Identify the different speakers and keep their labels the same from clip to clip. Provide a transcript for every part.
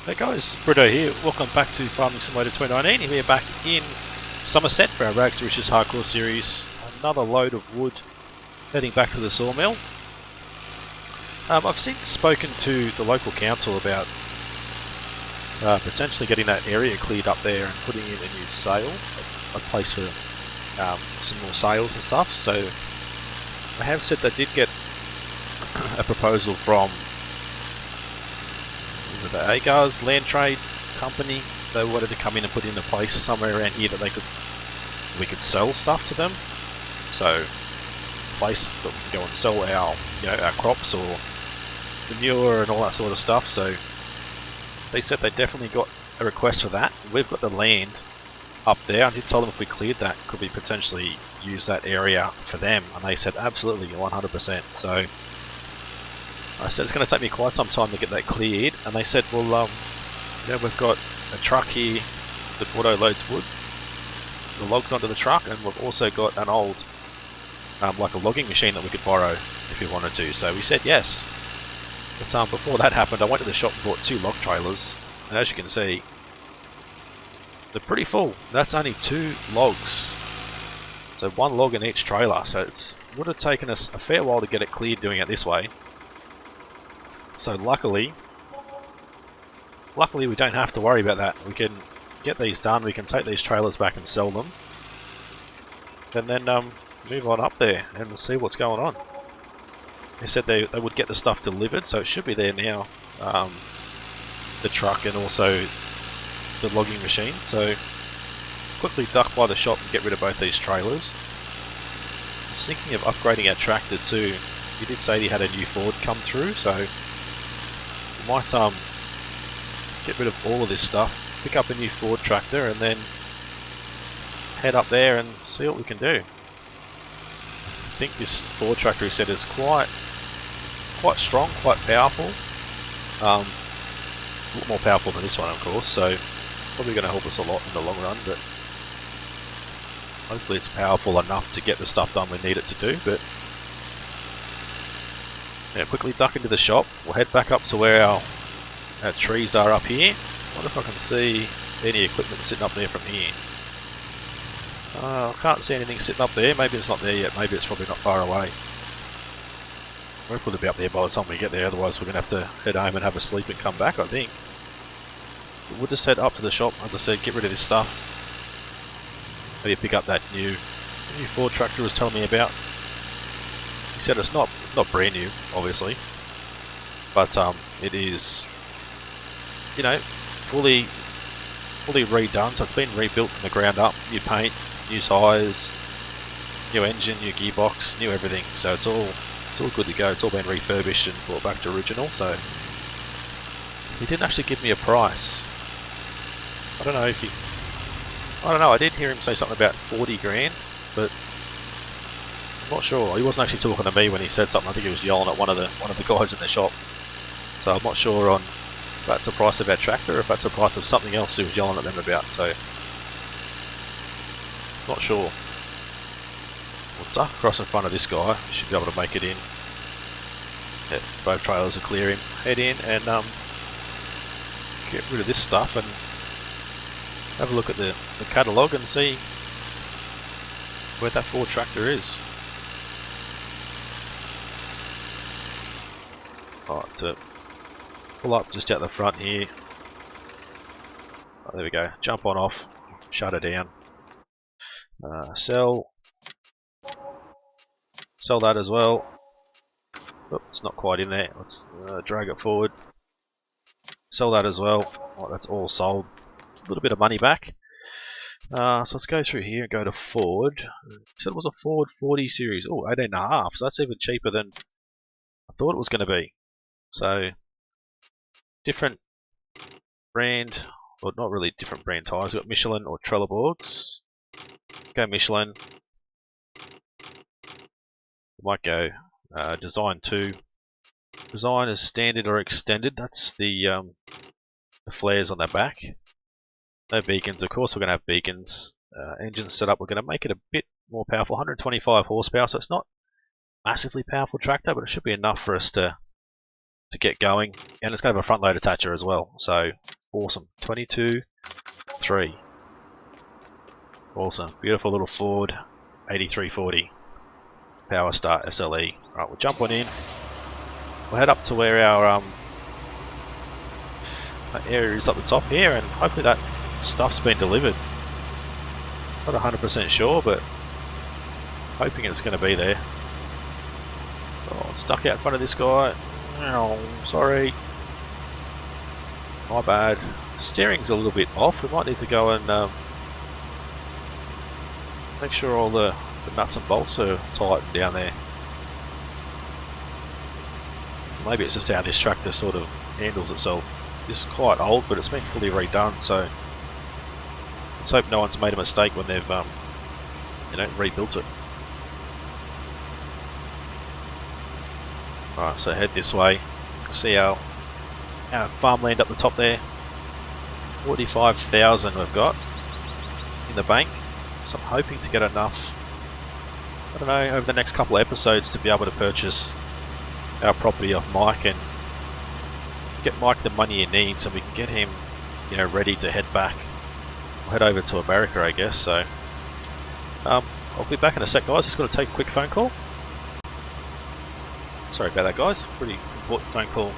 Speaker 1: Hey guys, Britto here. Welcome back to Farming Simulator 2019. We are back in Somerset for our Rags2Riches Hardcore series. Another load of wood heading back to the sawmill. I've since spoken to the local council about potentially getting that area cleared up there and putting in a new sale, a place for some more sales and stuff. So I have said they did get a proposal from the Agars land trade company. They wanted to come in and put in a place somewhere around here that we could sell stuff to them. So a place that we can go and sell our crops or manure and all that sort of stuff. So they said they definitely got a request for that. We've got the land up there. I did tell them if we cleared that, could we potentially use that area for them, and they said absolutely 100%. So I said it's going to take me quite some time to get that cleared, and they said, well, we've got a truck here that auto loads wood, the logs onto the truck, and we've also got an old, like a logging machine that we could borrow if we wanted to. So we said yes. But before that happened, I went to the shop and bought 2 log trailers, and as you can see, they're pretty full. That's only 2 logs, so 1 log in each trailer. So it would have taken us a fair while to get it cleared doing it this way. So luckily we don't have to worry about that. We can get these done, we can take these trailers back and sell them, and then move on up there and see what's going on. They said they would get the stuff delivered, so it should be there now, the truck and also the logging machine. So quickly duck by the shop and get rid of both these trailers. I was thinking of upgrading our tractor too. He did say he had a new Ford come through, so might get rid of all of this stuff, pick up a new Ford tractor, and then head up there and see what we can do. I think this Ford tractor, he said, is quite strong, quite powerful. A lot more powerful than this one, of course, so probably going to help us a lot in the long run, but hopefully it's powerful enough to get the stuff done we need it to do. But yeah, quickly duck into the shop. We'll head back up to where our trees are up here. I wonder if I can see any equipment sitting up there from here. I can't see anything sitting up there. Maybe it's not there yet. Maybe it's probably not far away. We'll probably be up there by the time we get there. Otherwise, we're going to have to head home and have a sleep and come back, I think. But we'll just head up to the shop. As I said, get rid of this stuff. Maybe pick up that new Ford tractor was telling me about. He said it's not brand new, obviously, but it is, fully redone. So it's been rebuilt from the ground up. New paint, new tyres, new engine, new gearbox, new everything. So it's all good to go. It's all been refurbished and brought back to original. So he didn't actually give me a price. I don't know. I did hear him say something about 40 grand, but I'm not sure. He wasn't actually talking to me when he said something. I think he was yelling at one of the guys in the shop. So I'm not sure on if that's the price of our tractor or if that's the price of something else he was yelling at them about. So not sure. We'll duck across in front of this guy. We should be able to make it in. Yeah, both trailers are clear. Head in and get rid of this stuff and have a look at the catalogue and see where that Ford tractor is. Right, to pull up just out the front here. Oh, there we go. Jump on off. Shut it down. Sell that as well. Oh, it's not quite in there. Let's drag it forward. Sell that as well. Oh, that's all sold. A little bit of money back. So let's go through here and go to Ford. Said it was a Ford 40 series. Oh, 18.5. So that's even cheaper than I thought it was going to be. So different brand, or not really different brand tyres. We've got Michelin or Trelleborgs. Go Michelin. We might go Design 2. Design is standard or extended. That's the flares on the back. No beacons, of course we're going to have beacons. Engine setup, we're going to make it a bit more powerful, 125 horsepower, so it's not massively powerful tractor, but it should be enough for us to get going. And it's going to have a front load attacher as well, so Awesome. 22.3. Awesome. Beautiful little Ford 8340 Power Start SLE. Alright, we'll jump on in. We'll head up to where our area is up the top here, and hopefully that stuff's been delivered. Not 100% sure, but hoping it's going to be there. Oh, stuck out in front of this guy. Oh, sorry. My bad. Steering's a little bit off. We might need to go and make sure all the nuts and bolts are tightened down there. Maybe it's just how this tractor sort of handles itself. This is quite old, but it's been fully redone, so let's hope no one's made a mistake when they've rebuilt it. Alright, so head this way. See our farmland up the top there. 45,000 we've got in the bank, so I'm hoping to get enough, I don't know, over the next couple of episodes to be able to purchase our property off Mike and get Mike the money he needs, so we can get him, ready to head back. We'll head over to America, I guess. So I'll be back in a sec, guys. Just got to take a quick phone call. Sorry about that, guys. Pretty important phone call,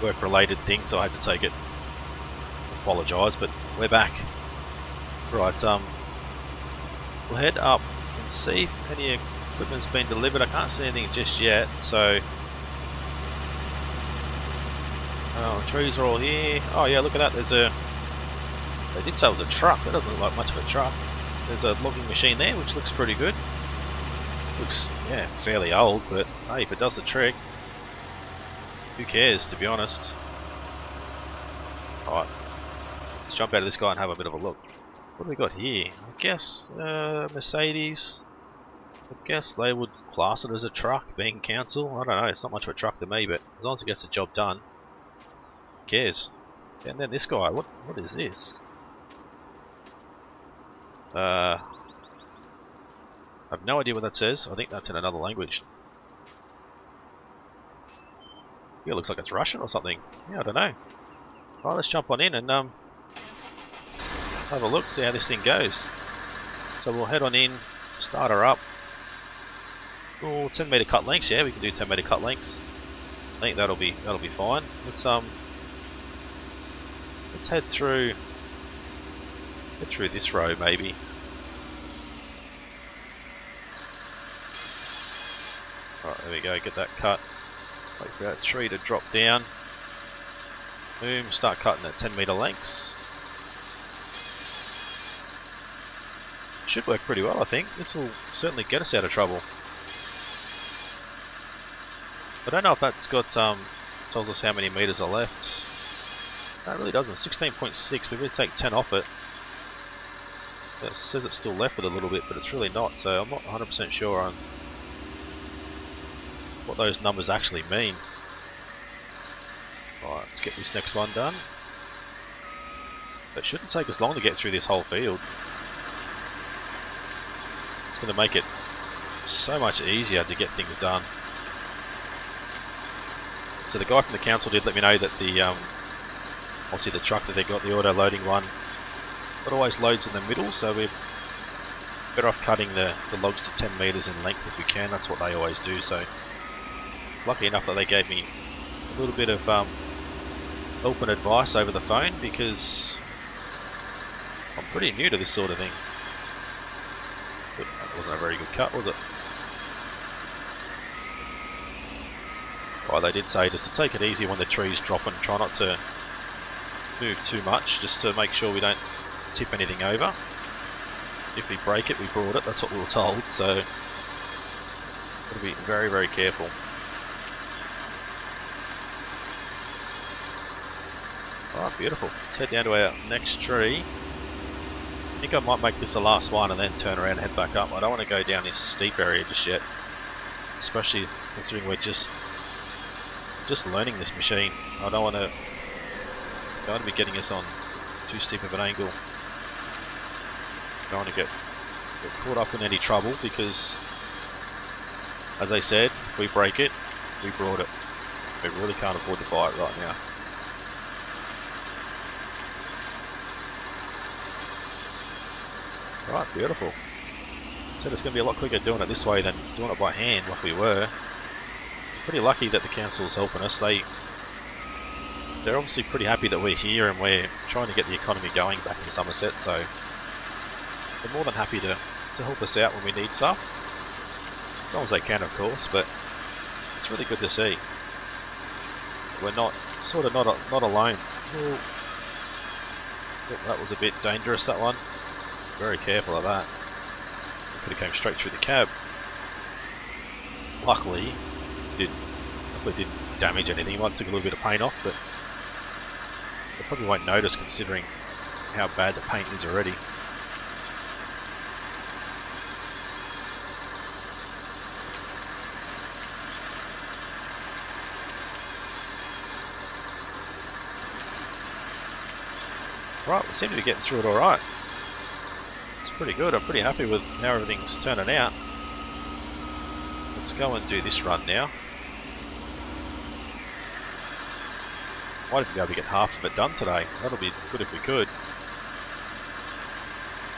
Speaker 1: work-related thing, so I had to take it. Apologise, but we're back. Right, we'll head up and see if any equipment's been delivered. I can't see anything just yet, so trees are all here. Oh yeah, look at that. There's a, they did say it was a truck. That doesn't look like much of a truck. There's a logging machine there, which looks pretty good. Looks, yeah, fairly old, but hey, if it does the trick, who cares, to be honest. Alright, let's jump out of this guy and have a bit of a look. What do we got here? I guess Mercedes. I guess they would class it as a truck, being council. I don't know, it's not much of a truck to me, but as long as it gets the job done, who cares? And then this guy, what is this? I have no idea what that says. I think that's in another language. Yeah, it looks like it's Russian or something. Yeah, I don't know. Alright, let's jump on in and have a look, see how this thing goes. So we'll head on in, start her up. Oh, 10 meter cut lengths. Yeah, we can do 10 meter cut lengths. I think that'll be fine. Let's head through this row maybe. Alright, there we go, get that cut. Wait for that tree to drop down. Boom, start cutting at 10 meter lengths. Should work pretty well, I think. This will certainly get us out of trouble. I don't know if that's got tells us how many meters are left. No, it really doesn't. 16.6. We better take 10 off it. It says it's still left with a little bit, but it's really not. So I'm not 100% sure on what those numbers actually mean. Alright, let's get this next one done. It shouldn't take us long to get through this whole field. It's going to make it so much easier to get things done. So the guy from the council did let me know that the obviously the truck that they got, the auto loading one, it always loads in the middle, so we're better off cutting the logs to 10 meters in length if we can. That's what they always do. So it's lucky enough that they gave me a little bit of help and advice over the phone, because I'm pretty new to this sort of thing. But that wasn't a very good cut, was it? Well, they did say just to take it easy when the trees drop and try not to move too much, just to make sure we don't tip anything over. If we break it, we brought it. That's what we were told. So got to be very, very careful. Alright, beautiful. Let's head down to our next tree. I think I might make this the last one and then turn around and head back up. I don't want to go down this steep area just yet, especially considering we're just learning this machine. I don't want to be getting us on too steep of an angle. Don't want to get caught up in any trouble, because as I said, if we break it, we brought it. We really can't afford to buy it right now. Right, beautiful. Said it's going to be a lot quicker doing it this way than doing it by hand like we were. Pretty lucky that the council's helping us. They're obviously pretty happy that we're here and we're trying to get the economy going back in Somerset, so they're more than happy to help us out when we need stuff. As long as they can, of course, but it's really good to see. We're not alone. Ooh. Oh, that was a bit dangerous, that one. Very careful of that. Could have came straight through the cab. Luckily, didn't damage anything. Might took a little bit of paint off, but they probably won't notice considering how bad the paint is already. Right, we seem to be getting through it alright. It's pretty good. I'm pretty happy with how everything's turning out. Let's go and do this run now. Might even be able to get half of it done today. That'll be good if we could.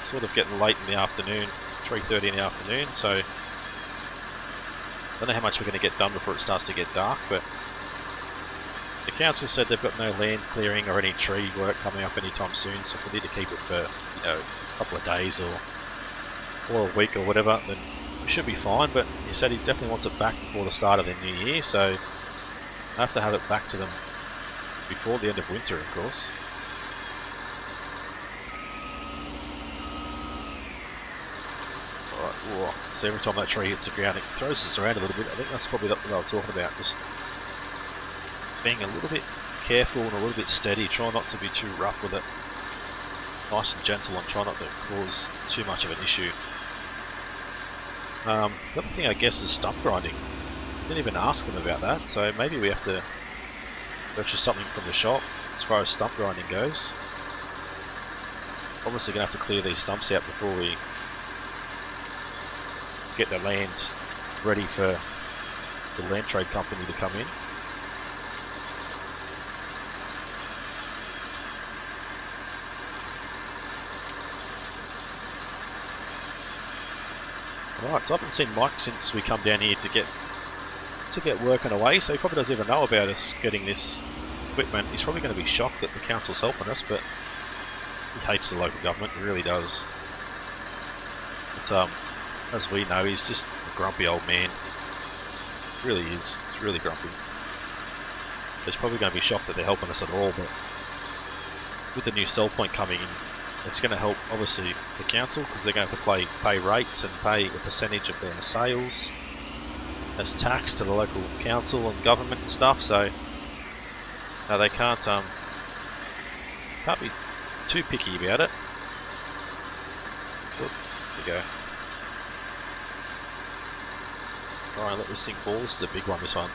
Speaker 1: Sort of getting late in the afternoon, 3:30 in the afternoon, so I don't know how much we're going to get done before it starts to get dark, but the council said they've got no land clearing or any tree work coming up anytime soon, so if we need to keep it for, you know, a couple of days or a week or whatever, then we should be fine. But he said he definitely wants it back before the start of the new year, so I have to have it back to them before the end of winter, of course. Alright, whoa. So every time that tree hits the ground it throws us around a little bit. I think that's probably what I was talking about, just being a little bit careful and a little bit steady, try not to be too rough with it. Nice and gentle and try not to cause too much of an issue. The other thing I guess is stump grinding. Didn't even ask them about that, so maybe we have to purchase something from the shop as far as stump grinding goes. Obviously going to have to clear these stumps out before we get the land ready for the land trade company to come in. Right, so I haven't seen Mike since we come down here to get working away, so he probably doesn't even know about us getting this equipment. He's probably going to be shocked that the council's helping us, but he hates the local government, he really does. But as we know, he's just a grumpy old man. He really is. He's really grumpy. So he's probably going to be shocked that they're helping us at all, but with the new sell point coming in, it's going to help, obviously, the council, because they're going to have to pay rates and pay a percentage of their sales as tax to the local council and government and stuff, so they can't be too picky about it. Oop, there we go. Alright, let this thing fall. This is a big one, this one.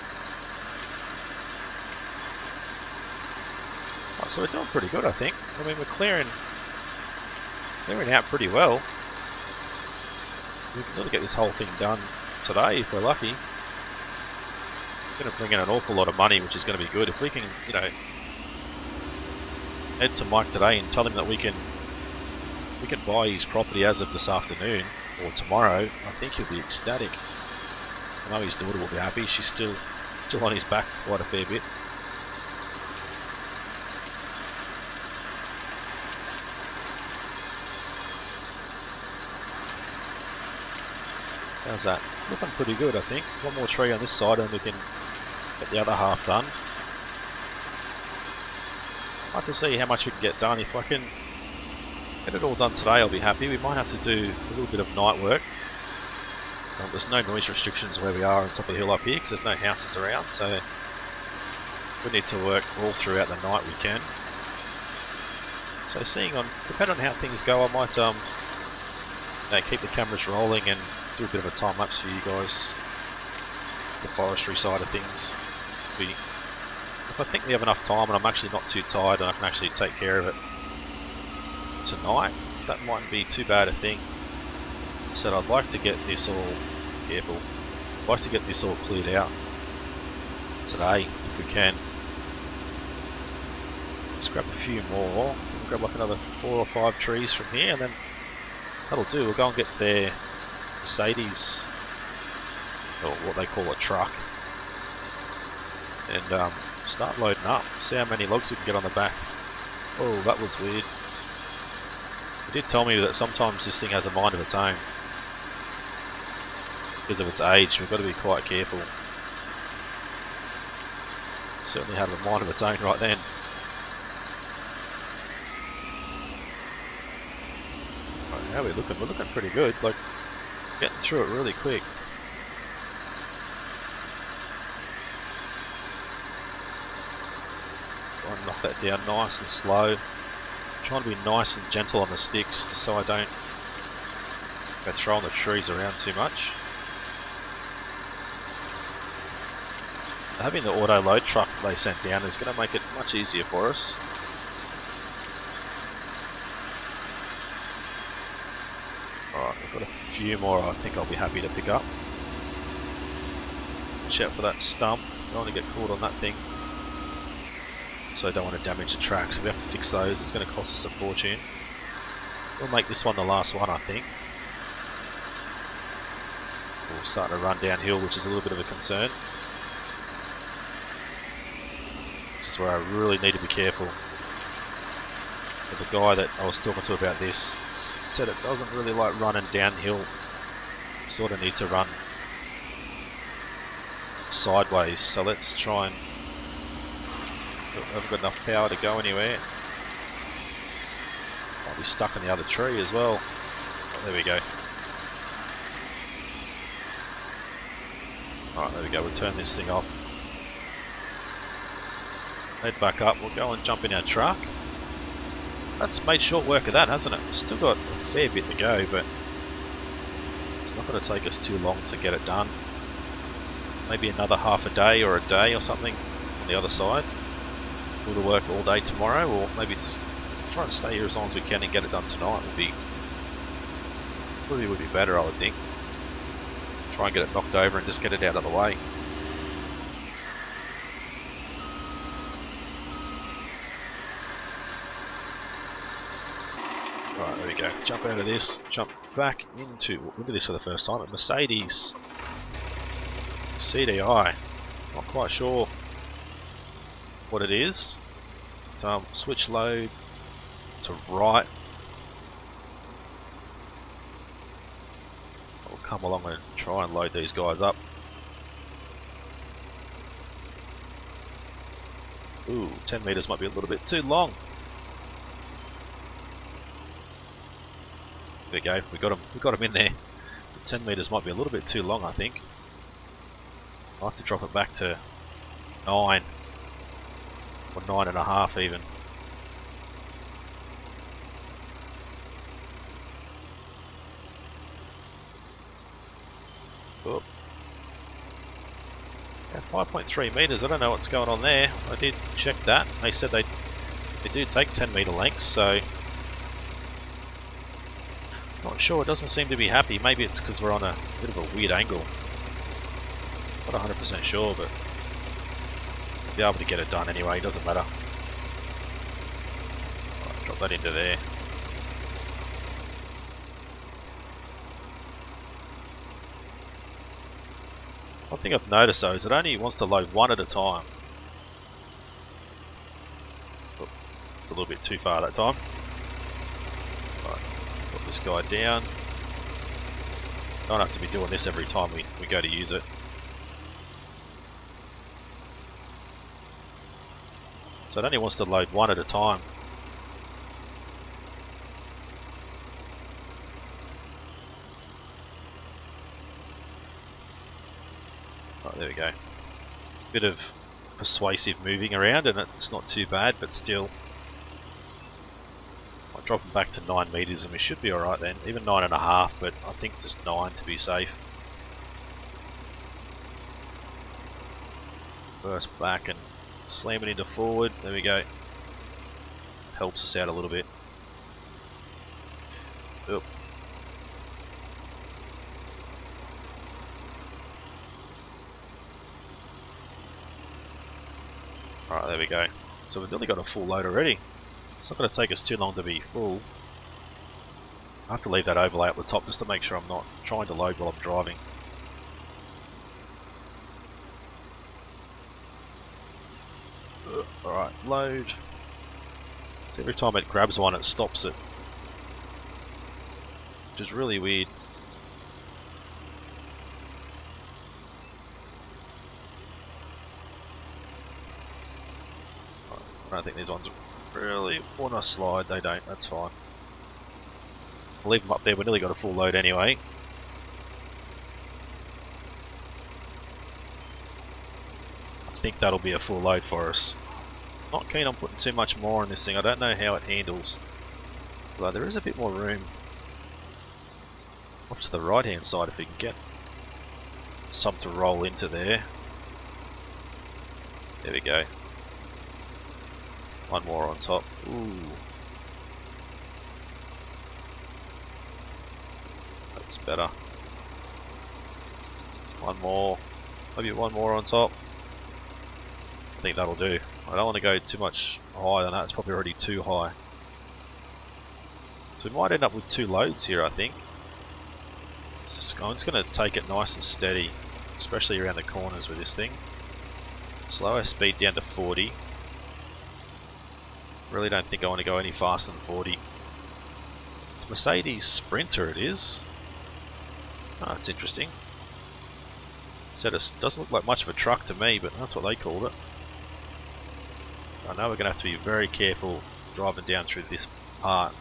Speaker 1: Right, so we're doing pretty good, I think. I mean, we're clearing out pretty well. We can really get this whole thing done today if we're lucky. It's going to bring in an awful lot of money, which is going to be good. If we can, you know, head to Mike today and tell him that we can buy his property as of this afternoon or tomorrow, I think he'll be ecstatic. I know his daughter will be happy. She's still on his back quite a fair bit. How's that? Looking pretty good, I think. One more tree on this side and we can get the other half done. I'd like to see how much we can get done. If I can get it all done today, I'll be happy. We might have to do a little bit of night work. There's no noise restrictions where we are on top of the hill up here because there's no houses around, so if we need to work all throughout the night we can. So depending on how things go, I might keep the cameras rolling and do a bit of a time lapse for you guys. The forestry side of things. If I think we have enough time and I'm actually not too tired and I can actually take care of it tonight, that mightn't be too bad a thing. So I'd like to get this all cleared out today if we can. Let's grab a few more. We'll grab like another 4 or 5 trees from here and then That'll do. We'll go and get their Mercedes, or what they call a truck, and start loading up. See how many logs we can get on the back. Oh, that was weird. It did tell me that sometimes this thing has a mind of its own because of its age. We've got to be quite careful. Certainly had a mind of its own right then. Right, how are we looking? We're looking pretty good. Like, getting through it really quick. Try and knock that down nice and slow. Trying to be nice and gentle on the sticks just so I don't go throwing the trees around too much. Having the auto load truck they sent down is going to make it much easier for us. Alright, we've got a few more I think I'll be happy to pick up. Watch out for that stump, don't want to get caught on that thing. So I don't want to damage the tracks. If we have to fix those, it's going to cost us a fortune. We'll make this one the last one, I think. We're starting to run downhill, which is a little bit of a concern. This is where I really need to be careful. But the guy that I was talking to about this said it doesn't really like running downhill. You sort of need to run sideways. So let's try and... I haven't got enough power to go anywhere. Might be stuck in the other tree as well. Oh, there we go. Alright, there we go. We'll turn this thing off. Head back up. We'll go and jump in our truck. That's made short work of that, hasn't it? We've still got a fair bit to go, but it's not going to take us too long to get it done. Maybe another half a day or a day or something on the other side. To work all day tomorrow, or maybe just try and stay here as long as we can and get it done tonight would be better, I would think. Try and get it knocked over and just get it out of the way. Right, there we go. Jump out of this, jump back into, look at this for the first time, a Mercedes CDI. Not quite sure what it is. Switch load to right. I'll come along and try and load these guys up. Ooh, 10 meters might be a little bit too long. There we go, we got him in there. 10 meters might be a little bit too long, I think. I'll have to drop it back to 9. Or 9.5 even. Oh. Yeah, 5.3 meters. I don't know what's going on there. I did check that. They said they do take 10 meter lengths, so not sure. It doesn't seem to be happy. Maybe it's because we're on a bit of a weird angle. Not 100% sure, but be able to get it done anyway, doesn't matter. Right, drop that into there. One thing I've noticed though is it only wants to load one at a time. Oh, it's a little bit too far that time. Right, put this guy down. Don't have to be doing this every time we go to use it. So it only wants to load one at a time. Right, there we go. Bit of persuasive moving around and it's not too bad, but still. I'll drop them back to 9 meters and we should be alright then. Even 9.5, but I think just 9 to be safe. Burst back and slam it into forward. There we go. Helps us out a little bit. Oop. Alright, there we go. So we've nearly got a full load already. It's not going to take us too long to be full. I have to leave that overlay up the top just to make sure I'm not trying to load while I'm driving. Alright, load. So every time it grabs one, it stops it. Which is really weird. I don't think these ones really want to slide. They don't, that's fine. I'll leave them up there, we've nearly got a full load anyway. I think that'll be a full load for us. Not keen on putting too much more on this thing. I don't know how it handles. Although there is a bit more room off to the right hand side if we can get some to roll into there. There we go. One more on top. Ooh. That's better. One more. Maybe one more on top. I think that'll do. I don't want to go too much higher than that. It's probably already too high. So we might end up with two loads here, I think. I'm just going to take it nice and steady, especially around the corners with this thing. Slow our speed down to 40. Really don't think I want to go any faster than 40. It's Mercedes Sprinter it is. Oh, it's interesting. Said it doesn't look like much of a truck to me, but that's what they called it. I know we're going to have to be very careful driving down through this part,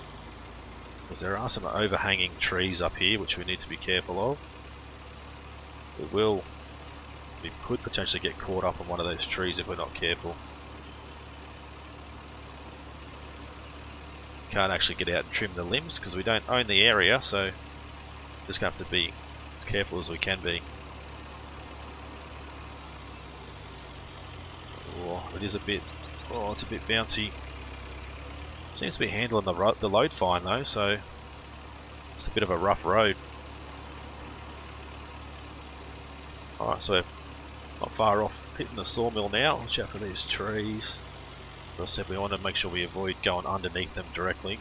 Speaker 1: because there are some overhanging trees up here which we need to be careful of. We could potentially get caught up on one of those trees if we're not careful. Can't actually get out and trim the limbs because we don't own the area, so just going to have to be as careful as we can be. Oh, it is a bit, oh, it's a bit bouncy. Seems to be handling the load fine though, so just a bit of a rough road. Alright, so we're not far off hitting the sawmill now. Watch out for these trees. As I said, we want to make sure we avoid going underneath them directly.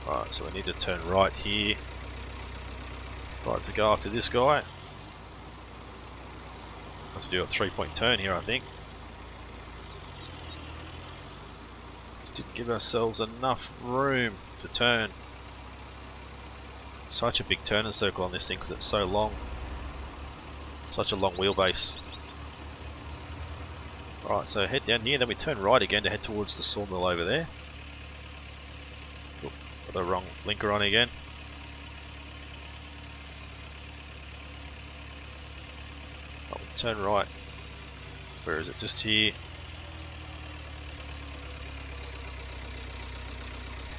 Speaker 1: Alright, so we need to turn right here. Right, to go after this guy. Have to do a 3-point turn here, I think. Just didn't give ourselves enough room to turn. Such a big turning circle on this thing because it's so long. Such a long wheelbase. Alright, so head down here, then we turn right again to head towards the sawmill over there. Oop, got the wrong blinker on again. Oh, turn right. Where is it? Just here.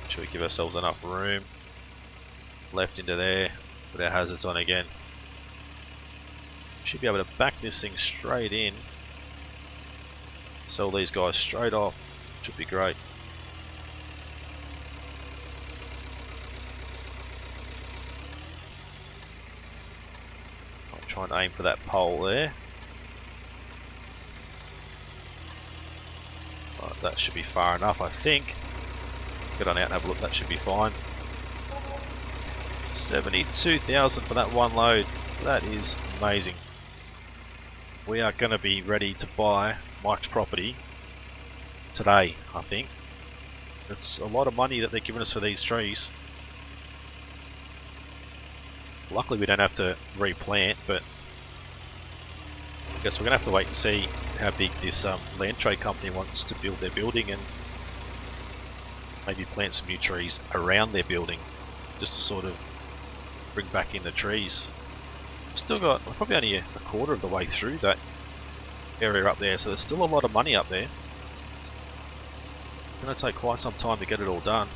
Speaker 1: Should we give ourselves enough room? Left into there. Put our hazards on again. Should be able to back this thing straight in. Sell these guys straight off. Should be great. I'll try and aim for that pole there. Right, that should be far enough, I think. Get on out and have a look, that should be fine. 72,000 for that one load. That is amazing. We are going to be ready to buy Mike's property today, I think. It's a lot of money that they're giving us for these trees. Luckily we don't have to replant, but I guess we're going to have to wait and see how big this land trade company wants to build their building, and maybe plant some new trees around their building just to sort of bring back in the trees. Still got, we're probably only a quarter of the way through that area up there, so there's still a lot of money up there. It's going to take quite some time to get it all done.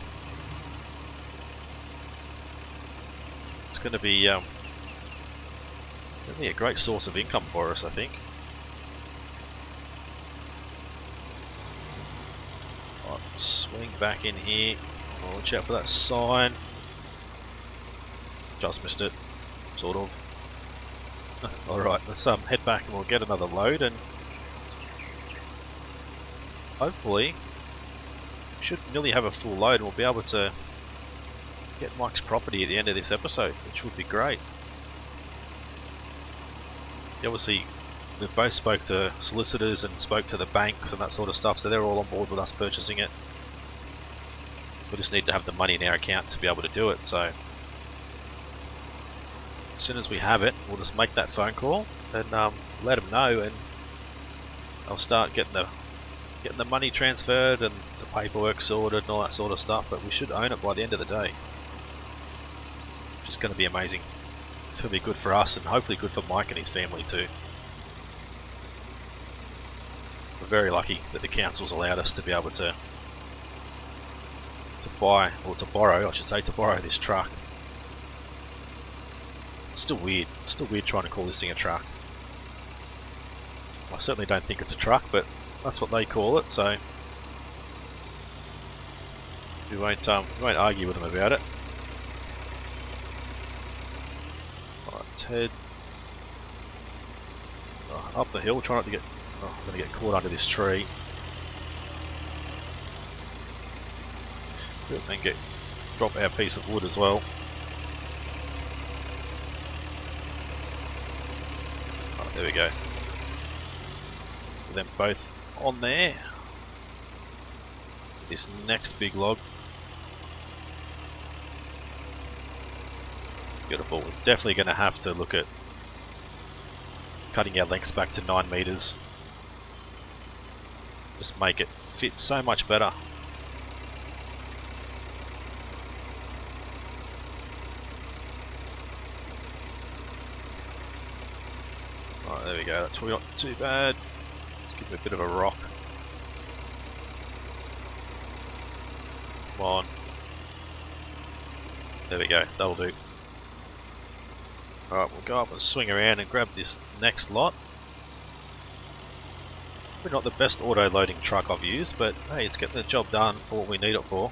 Speaker 1: It's going to be a great source of income for us, I think. Right, swing back in here. Watch out for that sign. Just missed it, sort of. Alright, let's head back and we'll get another load and hopefully we should nearly have a full load and we'll be able to get Mike's property at the end of this episode, which would be great. Obviously, we've both spoke to solicitors and spoke to the banks and that sort of stuff, so they're all on board with us purchasing it. We just need to have the money in our account to be able to do it, so as soon as we have it, we'll just make that phone call and let them know, and I'll start getting the money transferred and the paperwork sorted and all that sort of stuff, but we should own it by the end of the day. Which is going to be amazing. It's going to be good for us and hopefully good for Mike and his family too. We're very lucky that the council's allowed us to be able to buy, or to borrow, I should say, to borrow this truck. It's still weird trying to call this thing a truck. I certainly don't think it's a truck, but that's what they call it, so we won't argue with them about it. Alright, let's head up the hill, try not to get... Oh, I'm going to get caught under this tree. And drop our piece of wood as well. Right, there we go. Put them both on there. This next big log. Beautiful. We're definitely going to have to look at cutting our lengths back to 9 meters. Just make it fit so much better. Right, there we go. That's probably not too bad. Let's give it a bit of a rock. Come on. There we go. That'll do. Alright, we'll go up and swing around and grab this next lot. Probably not the best auto-loading truck I've used, but hey, it's getting the job done for what we need it for.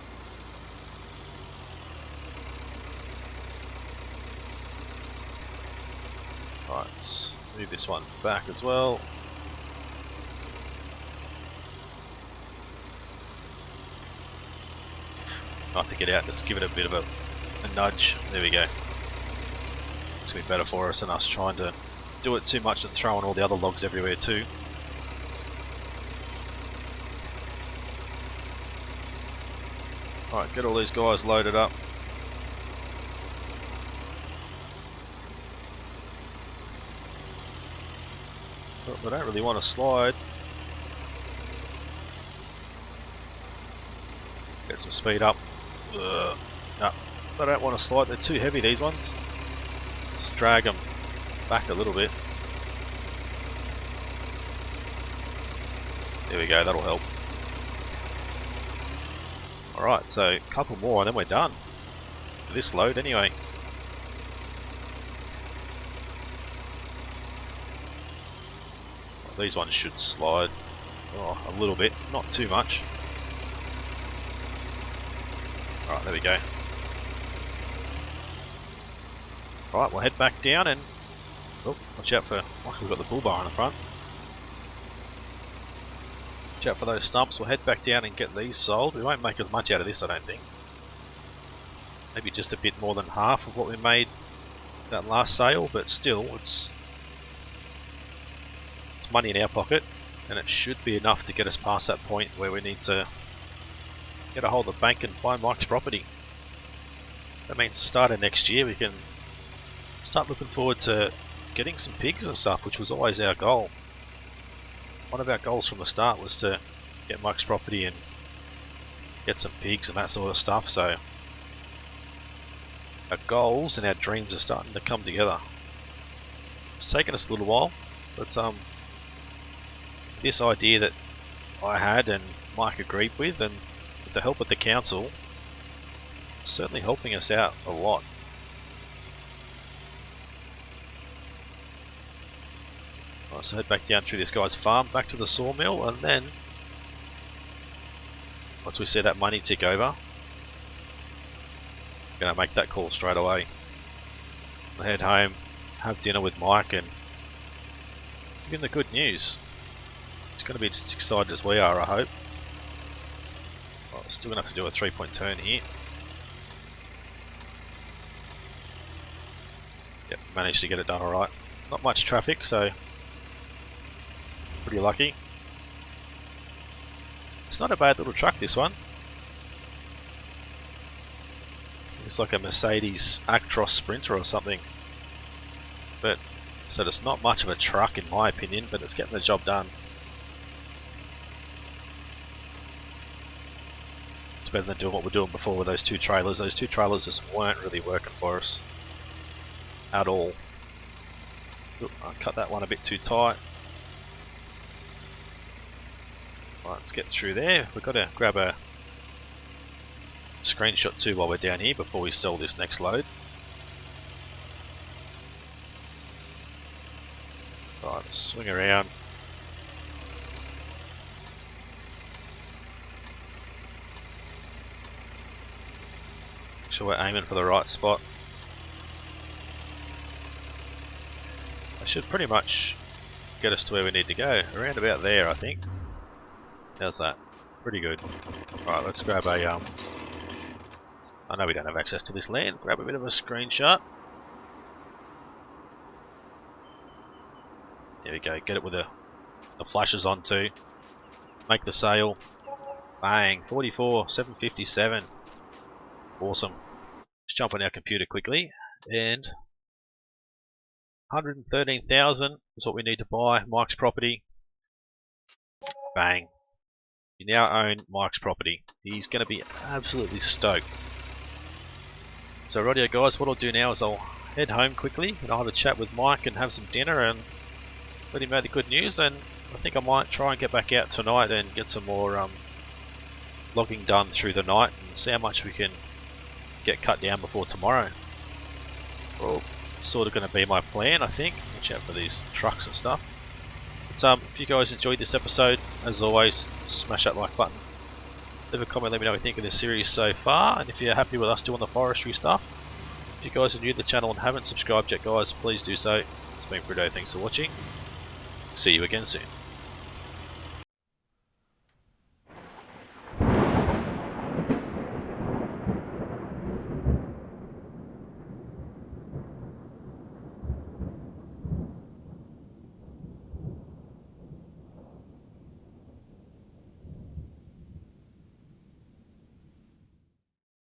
Speaker 1: Alright, let's move this one back as well. I'll have to get out, just give it a bit of a nudge. There we go. It's going to be better for us than us trying to do it too much and throwing all the other logs everywhere too. Alright, get all these guys loaded up. But they don't really want to slide. Get some speed up. No, they don't want to slide, they're too heavy, these ones. Just drag them back a little bit. There we go, that'll help. Alright, so a couple more and then we're done. For this load anyway. Well, these ones should slide. Oh, a little bit, not too much. Alright, there we go. Alright, we'll head back down and... Oh, watch out for... Oh, we've got the bull bar on the front. Watch out for those stumps. We'll head back down and get these sold. We won't make as much out of this, I don't think. Maybe just a bit more than half of what we made that last sale, but still, it's money in our pocket, and it should be enough to get us past that point where we need to get a hold of the bank and buy Mike's property. That means the start of next year we can start looking forward to getting some pigs and stuff, which was always our goal. One of our goals from the start was to get Mike's property and get some pigs and that sort of stuff, so our goals and our dreams are starting to come together. It's taken us a little while, but this idea that I had and Mike agreed with, and with the help of the council, certainly helping us out a lot. Right, so head back down through this guy's farm, back to the sawmill, and then once we see that money tick over, we're going to make that call straight away. We'll head home, have dinner with Mike, and give him the good news. He's going to be as excited as we are, I hope. Still gonna have to do a 3-point turn here. Yep, managed to get it done alright. Not much traffic, so pretty lucky. It's not a bad little truck, this one. It's like a Mercedes Actros Sprinter or something. But so it's not much of a truck in my opinion, but it's getting the job done. It's better than doing what we're doing before with those 2 trailers. Those 2 trailers just weren't really working for us at all. Oop, I cut that one a bit too tight. Right, let's get through there. We've got to grab a screenshot too while we're down here before we sell this next load. Right, let's swing around. Make sure we're aiming for the right spot. That should pretty much get us to where we need to go. Around about there, I think. How's that? Pretty good. Right, let's grab a I know we don't have access to this land. Grab a bit of a screenshot. There we go. Get it with the flashes on too. Make the sale. Bang. 44,757. Awesome. Just jump on our computer quickly. And 113,000 is what we need to buy. Mike's property. Bang. You now own Mike's property. He's going to be absolutely stoked. So rightio guys, what I'll do now is I'll head home quickly and I'll have a chat with Mike and have some dinner and let him know the good news, and I think I might try and get back out tonight and get some more logging done through the night and see how much we can get cut down before tomorrow. Well, sort of going to be my plan, I think. Watch out for these trucks and stuff. But if you guys enjoyed this episode, as always, smash that like button. Leave a comment, let me know what you think of this series so far, and if you're happy with us doing the forestry stuff. If you guys are new to the channel and haven't subscribed yet guys, please do so. It's been Britto, thanks for watching. See you again soon.